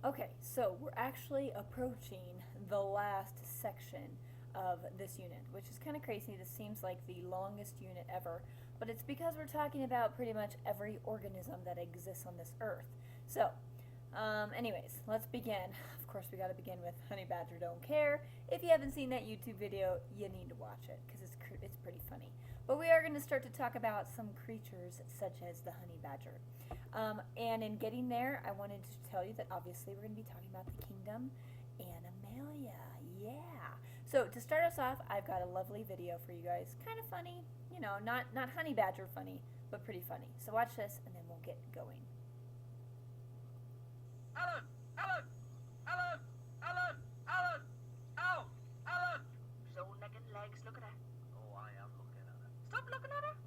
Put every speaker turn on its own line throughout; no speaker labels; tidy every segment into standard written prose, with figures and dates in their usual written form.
Okay, so we're actually approaching the last section of this unit, which is kind of crazy. This seems like the longest unit ever, but it's because we're talking about pretty much every organism that exists on this earth. So, anyways, let's begin. Of course, we got to begin with Honey Badger Don't Care. If you haven't seen that YouTube video, you need to watch it because it's pretty funny. But we are going to start to talk about some creatures such as the honey badger. And in getting there, I wanted to tell you that obviously we're going to be talking about the Kingdom Anamalia. Yeah. So to start us off, I've got a lovely video for you guys. Kind of funny, you know, not honey badger funny, but pretty funny. So watch this, and then we'll get going.
Alan! Alan! Alan! Alan! Alan! Ow! Alan!
She's all neck and legs, look at her.
Oh, I am looking at her.
Stop looking at her.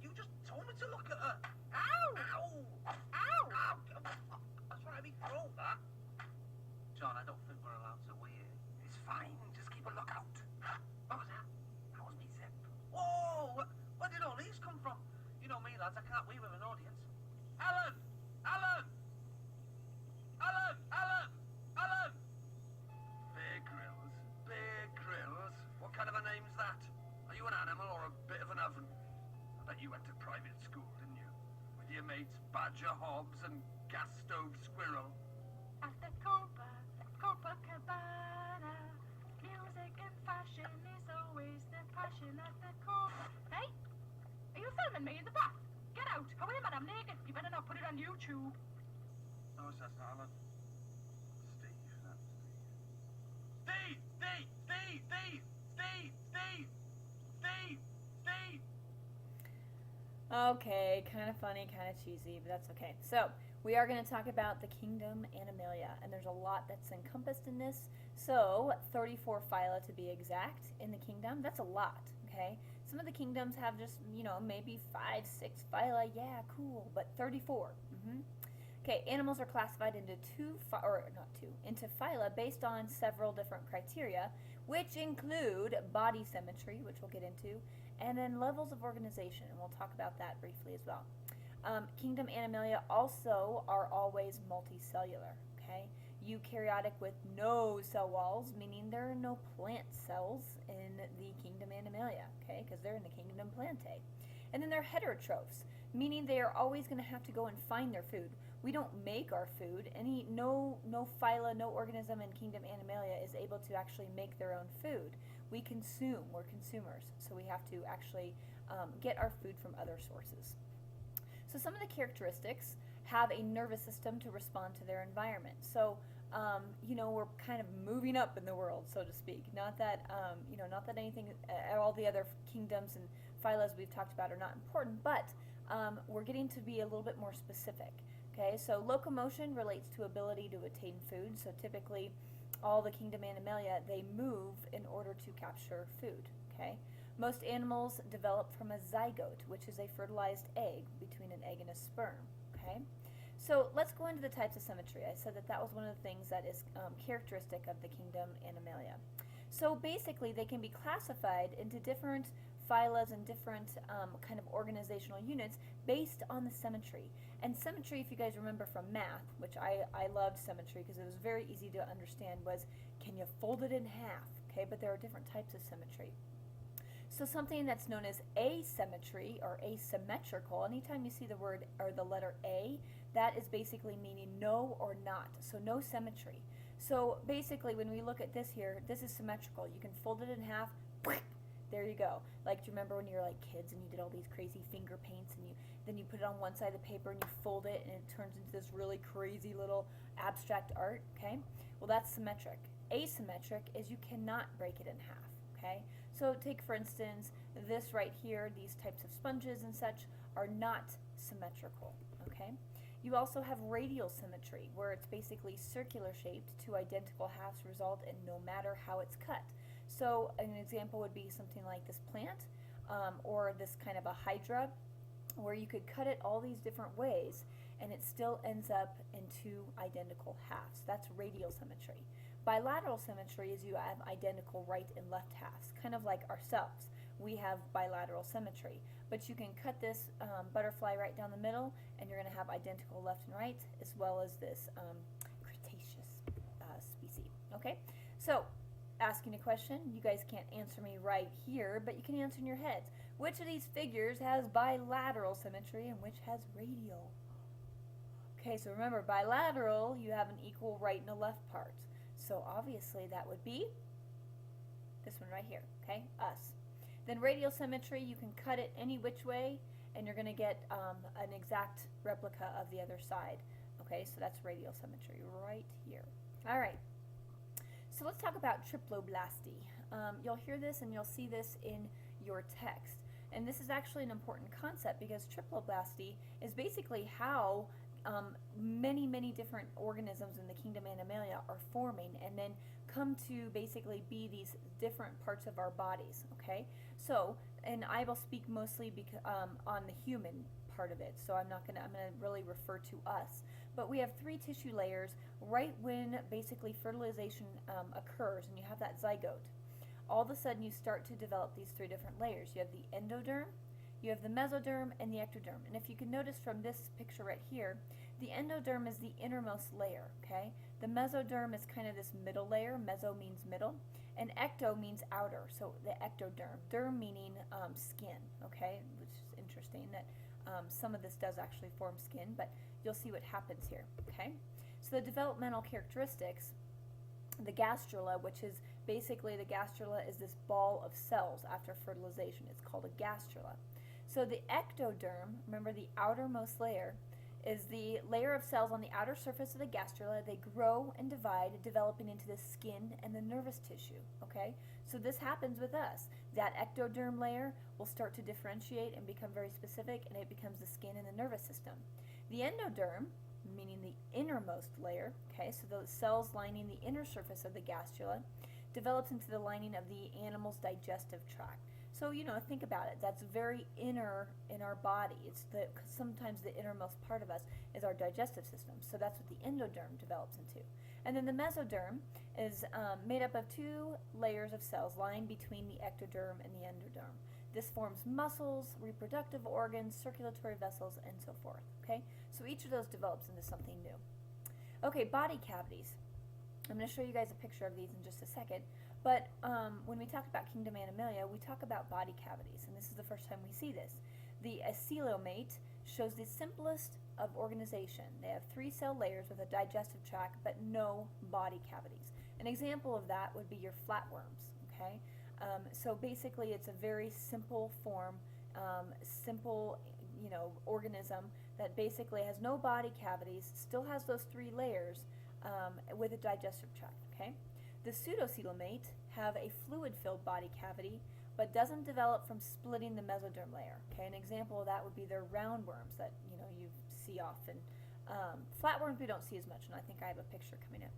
You just told me to look at her.
Ow!
Ow!
Ow!
Ow! That's right, me throat, that. John, I don't think we're allowed to wear. It's fine, just keep a lookout. What was that? That was me zip. Whoa! Where did all these come from? You know me, lads, I can't wee with an audience. Alan! Alan! Alan! Alan! Alan! Bear Grylls. Bear Grylls? What kind of a name's that? Are you an animal or a bit of an oven? I bet you went to private school, didn't you? With your mates Badger Hobbs and Gas Stove Squirrel.
At the Copacabana, music and fashion is always the passion at the core. Hey, are you filming me in the bath? Get out! Oh wait a minute, I'm naked. You better not put it on YouTube.
No, that's not Alan. Steve, that's Steve. Steve! Steve! Steve! Steve! Steve! Steve! Steve!
Okay, kind of funny, kind of cheesy, but that's okay. So, we are going to talk about the Kingdom Anamalia, and there's a lot that's encompassed in this. So, 34 phyla to be exact in the kingdom. That's a lot, okay? Some of the kingdoms have just, you know, maybe 5, 6 phyla. Yeah, cool, but 34. Okay, animals are classified into into phyla based on several different criteria, which include body symmetry, which we'll get into, and then levels of organization, and we'll talk about that briefly as well. Kingdom Anamalia also are always multicellular, okay? Eukaryotic with no cell walls, meaning there are no plant cells in the Kingdom Anamalia, okay? Because they're in the Kingdom Plantae. And then they're heterotrophs, meaning they are always going to have to go and find their food. We don't make our food. No phyla, no organism in Kingdom Anamalia is able to actually make their own food. We consume. We're consumers. So we have to actually get our food from other sources. So some of the characteristics have a nervous system to respond to their environment. So, you know, we're kind of moving up in the world, so to speak. Not that, you know, not that anything, all the other kingdoms and phylas we've talked about are not important, but we're getting to be a little bit more specific. Okay, so locomotion relates to ability to attain food. So typically, all the Kingdom Anamalia, they move in order to capture food. Okay. Most animals develop from a zygote, which is a fertilized egg between an egg and a sperm. Okay, so let's go into the types of symmetry. I said that that was one of the things that is characteristic of the Kingdom Anamalia. So basically, they can be classified into different phylas and different kind of organizational units based on the symmetry. And symmetry, if you guys remember from math, which I loved symmetry because it was very easy to understand, was can you fold it in half? Okay, but there are different types of symmetry. So something that's known as asymmetry or asymmetrical, anytime you see the word or the letter A, that is basically meaning no or not, so no symmetry. So basically when we look at this here, this is symmetrical. You can fold it in half, there you go. Like, do you remember when you were like kids and you did all these crazy finger paints and then you put it on one side of the paper and you fold it and it turns into this really crazy little abstract art, okay? Well, that's symmetric. Asymmetric is you cannot break it in half. Okay, so take for instance this right here, these types of sponges and such are not symmetrical. Okay, you also have radial symmetry where it's basically circular shaped. Two identical halves result in no matter how it's cut. So an example would be something like this plant or this kind of a hydra where you could cut it all these different ways and it still ends up in two identical halves. That's radial symmetry. Bilateral symmetry is you have identical right and left halves, kind of like ourselves. We have bilateral symmetry, but you can cut this butterfly right down the middle and you're going to have identical left and right, as well as this Cretaceous Okay, so asking a question, you guys can't answer me right here, but you can answer in your heads. Which of these figures has bilateral symmetry and which has radial? Okay, so remember, bilateral, you have an equal right and a left part. So obviously that would be this one right here, okay, us. Then radial symmetry, you can cut it any which way, and you're going to get an exact replica of the other side. Okay, so that's radial symmetry right here. All right, so let's talk about triploblasty. You'll hear this and you'll see this in your text. And this is actually an important concept because triploblasty is basically how many different organisms in the Kingdom Anamalia are forming and then come to basically be these different parts of our bodies, okay? So, and I will speak mostly on the human part of it, so I'm gonna really refer to us. But we have 3 tissue layers right when basically fertilization occurs and you have that zygote. All of a sudden you start to develop these 3 different layers. You have the endoderm, you have the mesoderm, and the ectoderm. And if you can notice from this picture right here, the endoderm is the innermost layer, okay? The mesoderm is kind of this middle layer. Meso means middle, and ecto means outer, so the ectoderm. Derm meaning skin, okay? Which is interesting that some of this does actually form skin, but you'll see what happens here, okay? So the developmental characteristics, the gastrula, which is basically the gastrula is this ball of cells after fertilization. It's called a gastrula. So the ectoderm, remember the outermost layer, is the layer of cells on the outer surface of the gastrula. They grow and divide, developing into the skin and the nervous tissue, okay? So this happens with us. That ectoderm layer will start to differentiate and become very specific, and it becomes the skin and the nervous system. The endoderm, meaning the innermost layer, okay, so the cells lining the inner surface of the gastrula, develops into the lining of the animal's digestive tract. So, you know, think about it. That's very inner in our body. It's sometimes the innermost part of us is our digestive system. So that's what the endoderm develops into. And then the mesoderm is made up of 2 layers of cells lying between the ectoderm and the endoderm. This forms muscles, reproductive organs, circulatory vessels, and so forth. Okay, so each of those develops into something new. Okay, body cavities. I'm going to show you guys a picture of these in just a second. But when we talk about Kingdom Anamalia, we talk about body cavities, and this is the first time we see this. The coelomate shows the simplest of organization. They have 3 cell layers with a digestive tract, but no body cavities. An example of that would be your flatworms. Okay, so basically, it's a very simple form, simple, organism that basically has no body cavities, still has those 3 layers with a digestive tract. Okay. The pseudocoelomate have a fluid-filled body cavity, but doesn't develop from splitting the mesoderm layer. Okay, an example of that would be their roundworms that you see often. Flatworms we don't see as much, and I think I have a picture coming up.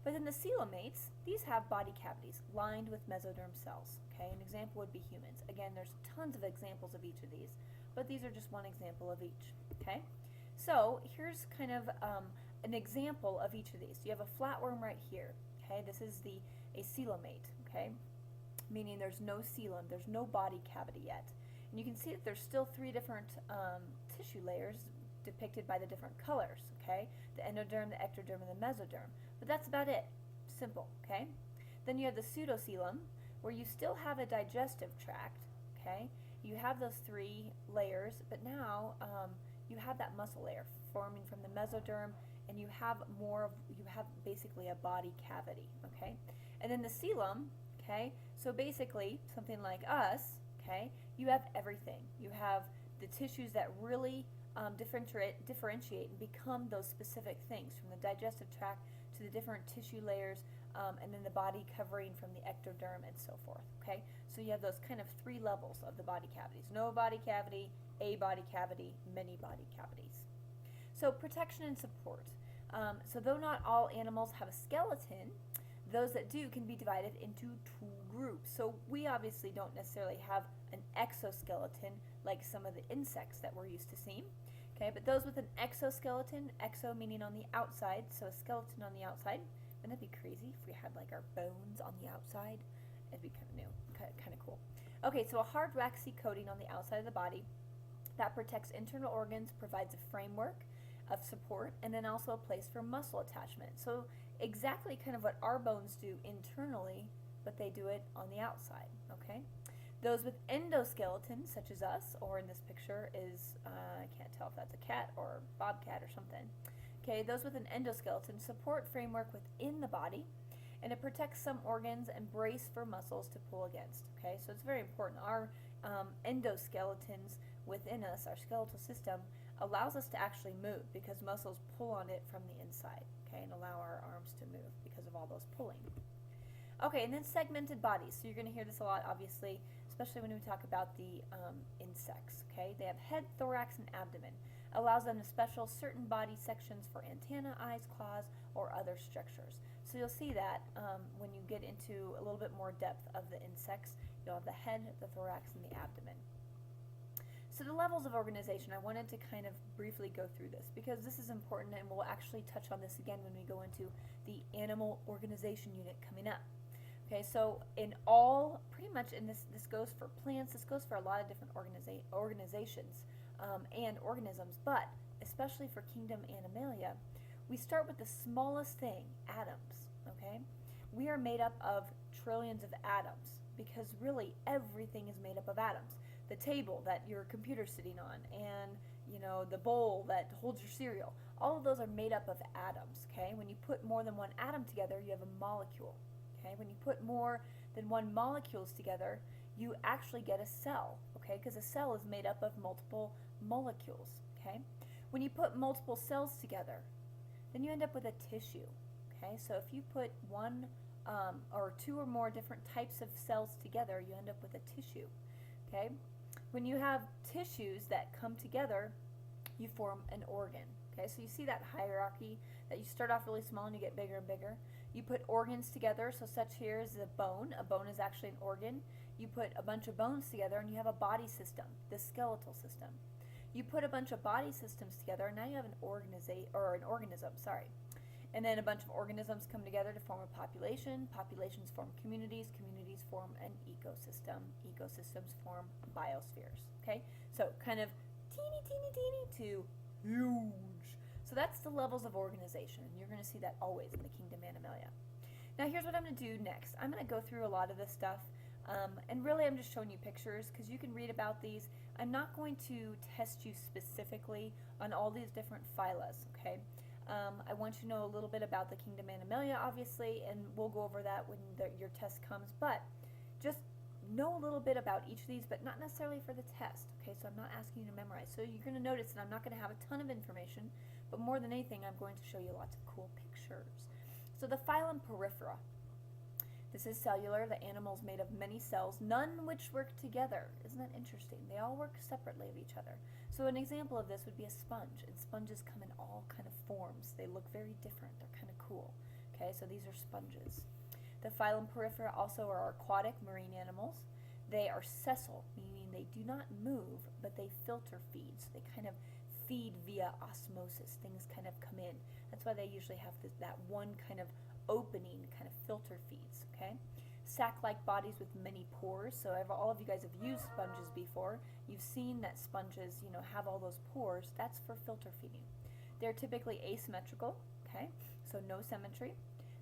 But then the coelomates, these have body cavities lined with mesoderm cells. Okay, an example would be humans. Again, there's tons of examples of each of these, but these are just one example of each. Okay, so here's kind of an example of each of these. You have a flatworm right here. Okay, this is the coelomate, okay, meaning there's no coelom, there's no body cavity yet. And you can see that there's still 3 different tissue layers depicted by the different colors, okay, the endoderm, the ectoderm, and the mesoderm. But that's about it, simple, okay. Then you have the pseudocoelom, where you still have a digestive tract, okay. You have those 3 layers, but now you have that muscle layer forming from the mesoderm, and you have basically a body cavity, okay? And then the coelom, okay, so basically something like us, okay, you have everything. You have the tissues that really differentiate and become those specific things, from the digestive tract to the different tissue layers, and then the body covering from the ectoderm and so forth, okay? So you have those kind of 3 levels of the body cavities. No body cavity, a body cavity, many body cavities. So protection and support. So though not all animals have a skeleton, those that do can be divided into 2 groups. So we obviously don't necessarily have an exoskeleton like some of the insects that we're used to seeing. Okay, but those with an exoskeleton, exo meaning on the outside, so a skeleton on the outside. Wouldn't that be crazy if we had like our bones on the outside? It'd be kind of new, kind of cool. Okay, so a hard waxy coating on the outside of the body that protects internal organs, provides a framework. of support, and then also a place for muscle attachment. So exactly kind of what our bones do internally, but they do it on the outside, okay? Those with endoskeletons, such as us, or in this picture is, I can't tell if that's a cat or a bobcat or something. Okay, those with an endoskeleton support framework within the body, and it protects some organs and brace for muscles to pull against. Okay, so it's very important. Our endoskeletons within us, our skeletal system, allows us to actually move because muscles pull on it from the inside, okay, and allow our arms to move because of all those pulling. Okay, and then segmented bodies. So you're going to hear this a lot, obviously, especially when we talk about the insects. Okay, they have head, thorax, and abdomen. Allows them to special certain body sections for antennae, eyes, claws, or other structures. So you'll see that when you get into a little bit more depth of the insects, you'll have the head, the thorax, and the abdomen. So the levels of organization, I wanted to kind of briefly go through this because this is important, and we'll actually touch on this again when we go into the animal organization unit coming up. Okay, so in all, pretty much in this goes for plants, this goes for a lot of different organizations and organisms, but especially for Kingdom Anamalia, we start with the smallest thing, atoms, okay? We are made up of trillions of atoms because really everything is made up of atoms. The table that your computer's sitting on and, you know, the bowl that holds your cereal, all of those are made up of atoms, okay? When you put more than one atom together, you have a molecule. Okay, when you put more than one molecules together, you actually get a cell, okay, because a cell is made up of multiple molecules, okay? When you put multiple cells together, then you end up with a tissue, okay? So if you put one or two or more different types of cells together, you end up with a tissue, okay? When you have tissues that come together, you form an organ, okay? So you see that hierarchy that you start off really small and you get bigger and bigger. You put organs together, so such here is a bone. A bone is actually an organ. You put a bunch of bones together and you have a body system, the skeletal system. You put a bunch of body systems together and now you have an organism, sorry. And then a bunch of organisms come together to form a population. Populations form communities. Communities form an ecosystem. Ecosystems form biospheres, okay? So kind of teeny to huge. So that's the levels of organization, and you're going to see that always in the Kingdom Anamalia. Now here's what I'm going to do next. I'm going to go through a lot of this stuff, and really I'm just showing you pictures because you can read about these. I'm not going to test you specifically on all these different phylas, okay? I want you to know a little bit about the Kingdom Anamalia, obviously, and we'll go over that when your test comes, but just know a little bit about each of these, but not necessarily for the test, okay? So I'm not asking you to memorize. So you're going to notice that I'm not going to have a ton of information, but more than anything, I'm going to show you lots of cool pictures. So the Phylum Porifera. This is cellular. The animal is made of many cells, none which work together. Isn't that interesting? They all work separately of each other. So an example of this would be a sponge, and sponges come in all kind of forms. They look very different. They're kind of cool. Okay, so these are sponges. The Phylum Porifera also are aquatic marine animals. They are sessile, meaning they do not move, but they filter feed. So they kind of feed via osmosis. Things kind of come in. That's why they usually have that one kind of opening, kind of filter feeds, okay? Sac-like bodies with many pores. So all of you guys have used sponges before. You've seen that sponges, you know, have all those pores. That's for filter feeding. They're typically asymmetrical, okay? So no symmetry.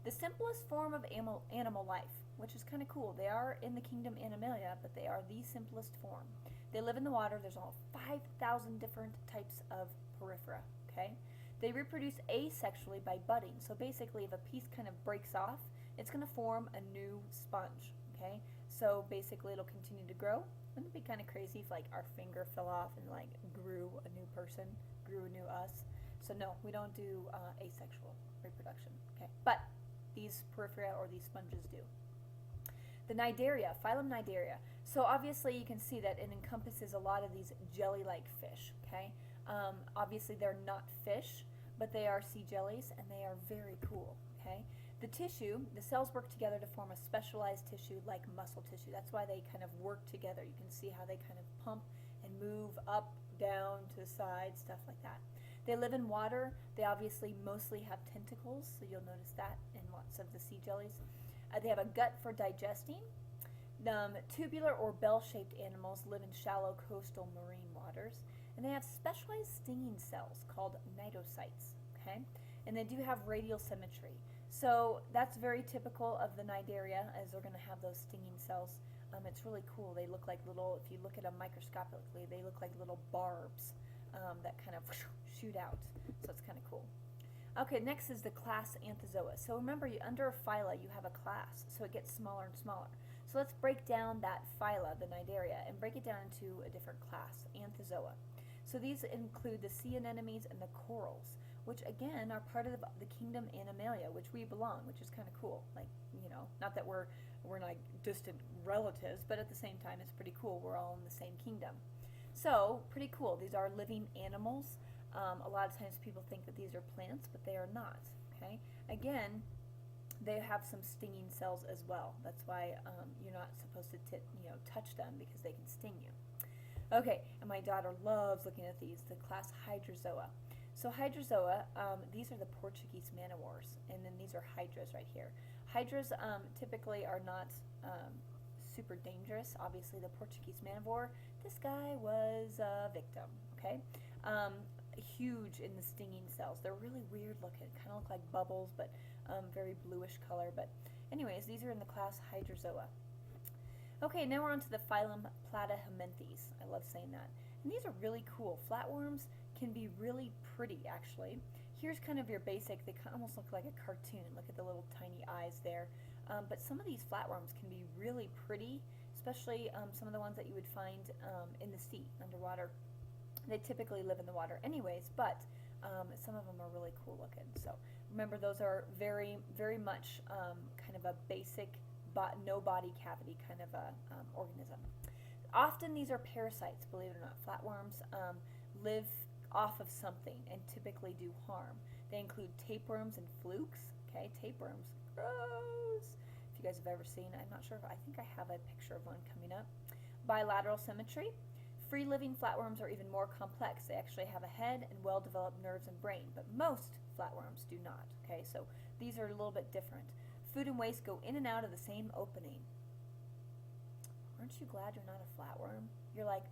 The simplest form of animal life, which is kind of cool. They are in the Kingdom Anamalia, but they are the simplest form. They live in the water. There's all 5,000 different types of porifera, okay? They reproduce asexually by budding. So basically, if a piece kind of breaks off, it's going to form a new sponge, okay? So basically, it'll continue to grow. Wouldn't it be kind of crazy if, like, our finger fell off and, like, grew a new person, grew a new us? So no, we don't do asexual reproduction, okay? But these porifera or these sponges do. The Cnidaria, Phylum Cnidaria. So obviously you can see that it encompasses a lot of these jelly-like fish, okay? Obviously they're not fish, but they are sea jellies, and they are very cool, okay? The tissue, the cells work together to form a specialized tissue like muscle tissue. That's why they kind of work together. You can see how they kind of pump and move up, down, to the side, stuff like that. They live in water. They obviously mostly have tentacles, so you'll notice that in lots of the sea jellies. They have a gut for digesting. Tubular or bell-shaped animals live in shallow coastal marine waters. and they have specialized stinging cells called cnidocytes, okay? And they do have radial symmetry. So that's very typical of the Cnidaria, as they're going to have those stinging cells. It's really cool. They look like little, if you look at them microscopically, they look like little barbs that kind of shoot out. So it's kind of cool. Okay, next is the class Anthozoa. So remember, under a phyla, you have a class, so it gets smaller and smaller. So let's break down that phyla, the Cnidaria, and break it down into a different class, Anthozoa. So these include the sea anemones and the corals, which again are part of the Kingdom Anamalia, which we belong, which is kind of cool. Like, you know, not that we're like distant relatives, but at the same time, it's pretty cool. We're all in the same kingdom. So, pretty cool. These are living animals. A lot of times people think that these are plants, but they are not. Okay. Again, they have some stinging cells as well. That's why you're not supposed to touch them, because they can sting you. Okay, and my daughter loves looking at these, the class Hydrozoa. So Hydrozoa, these are the Portuguese man-o-wars, and then these are hydras right here. Hydras typically are not super dangerous. Obviously, the Portuguese man-o-war, this guy was a victim, okay? Huge in the stinging cells. They're really weird looking, kind of look like bubbles, but very bluish color. But anyways, these are in the class Hydrozoa. Okay, now we're on to the phylum Platyhelminthes. I love saying that. And these are really cool. Flatworms can be really pretty, actually. Here's kind of your basic, they almost look like a cartoon. Look at the little tiny eyes there. But some of these flatworms can be really pretty, especially some of the ones that you would find in the sea, underwater. They typically live in the water anyways, but some of them are really cool looking. So remember, those are very, very much kind of a basic no body cavity kind of a organism. Often these are parasites, believe it or not. Flatworms live off of something and typically do harm. They include tapeworms and flukes. Okay, tapeworms, gross. If you guys have ever seen, I'm not sure if, I think I have a picture of one coming up. Bilateral symmetry. Free living flatworms are even more complex. They actually have a head and well-developed nerves and brain, but most flatworms do not. Okay, so these are a little bit different. Food and waste go in and out of the same opening. Aren't you glad you're not a flatworm? You're like,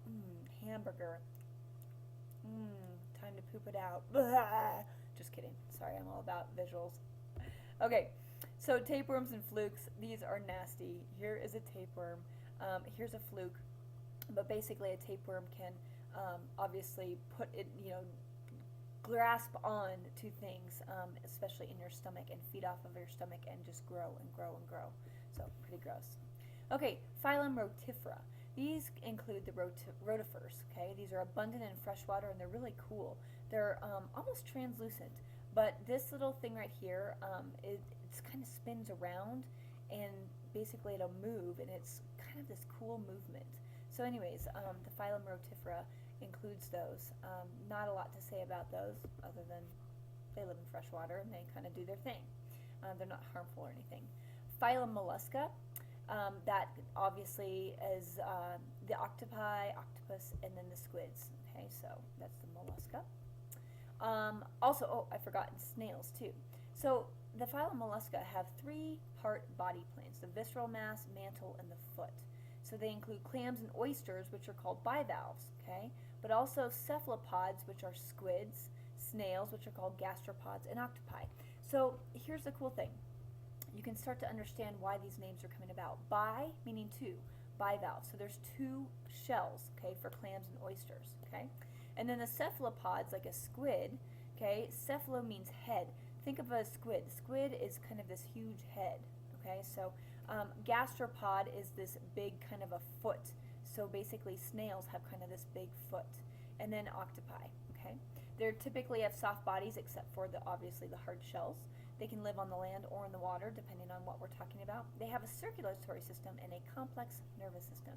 hamburger. Time to poop it out. Blah. Just kidding. Sorry, I'm all about visuals. Okay, so tapeworms and flukes, these are nasty. Here is a tapeworm. Here's a fluke. But basically, a tapeworm can obviously put it, grasp on to things, especially in your stomach, and feed off of your stomach and just grow and grow and grow. So pretty gross. Okay, Phylum Rotifera. These include the rotifers. Okay, these are abundant in freshwater and they're really cool. They're almost translucent, but this little thing right here, it kind of spins around, and basically it'll move, and it's kind of this cool movement. So anyways, the Phylum Rotifera includes those. Not a lot to say about those other than they live in fresh water and they kind of do their thing. They're not harmful or anything. Phylum Mollusca, that obviously is the octopi, octopus, and then the squids. Okay, so that's the mollusca. Also, I forgot snails too. So the Phylum Mollusca have three-part body planes: the visceral mass, mantle, and the foot. So they include clams and oysters, which are called bivalves, okay? But also cephalopods, which are squids, snails, which are called gastropods, and octopi. So here's the cool thing. You can start to understand why these names are coming about. Bi, meaning two, bivalves. So there's two shells, okay, for clams and oysters, okay? And then the cephalopods, like a squid, okay? Cephalo means head. Think of a squid. Squid is kind of this huge head, okay? So gastropod is this big kind of a foot. So basically snails have kind of this big foot. And then octopi, okay? They typically have soft bodies except for obviously the hard shells. They can live on the land or in the water depending on what we're talking about. They have a circulatory system and a complex nervous system.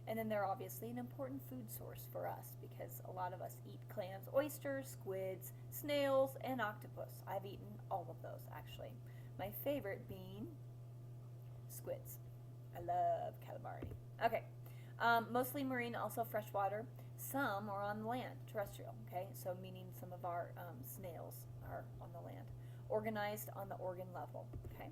And then they're obviously an important food source for us because a lot of us eat clams, oysters, squids, snails, and octopus. I've eaten all of those actually. My favorite being squids. I love calamari. Okay, mostly marine, also freshwater. Some are on the land, terrestrial, okay? So meaning some of our snails are on the land. Organized on the organ level, okay?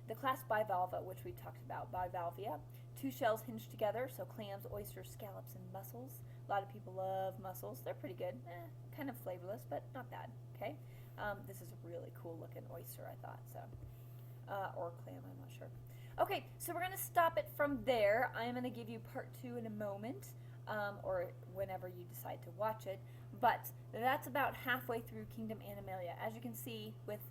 The class Bivalva, which we talked about, Bivalvia, two shells hinged together, so clams, oysters, scallops, and mussels A lot of people love mussels. They're pretty good. Kind of flavorless, but not bad. Okay. This is a really cool looking oyster, I thought. So, or clam, I'm not sure. Okay, so we're going to stop it from there. I'm going to give you part 2 in a moment, or whenever you decide to watch it. But that's about halfway through Kingdom Animalia. As you can see, with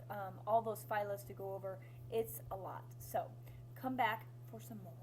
all those phylas to go over, it's a lot. So come back for some more.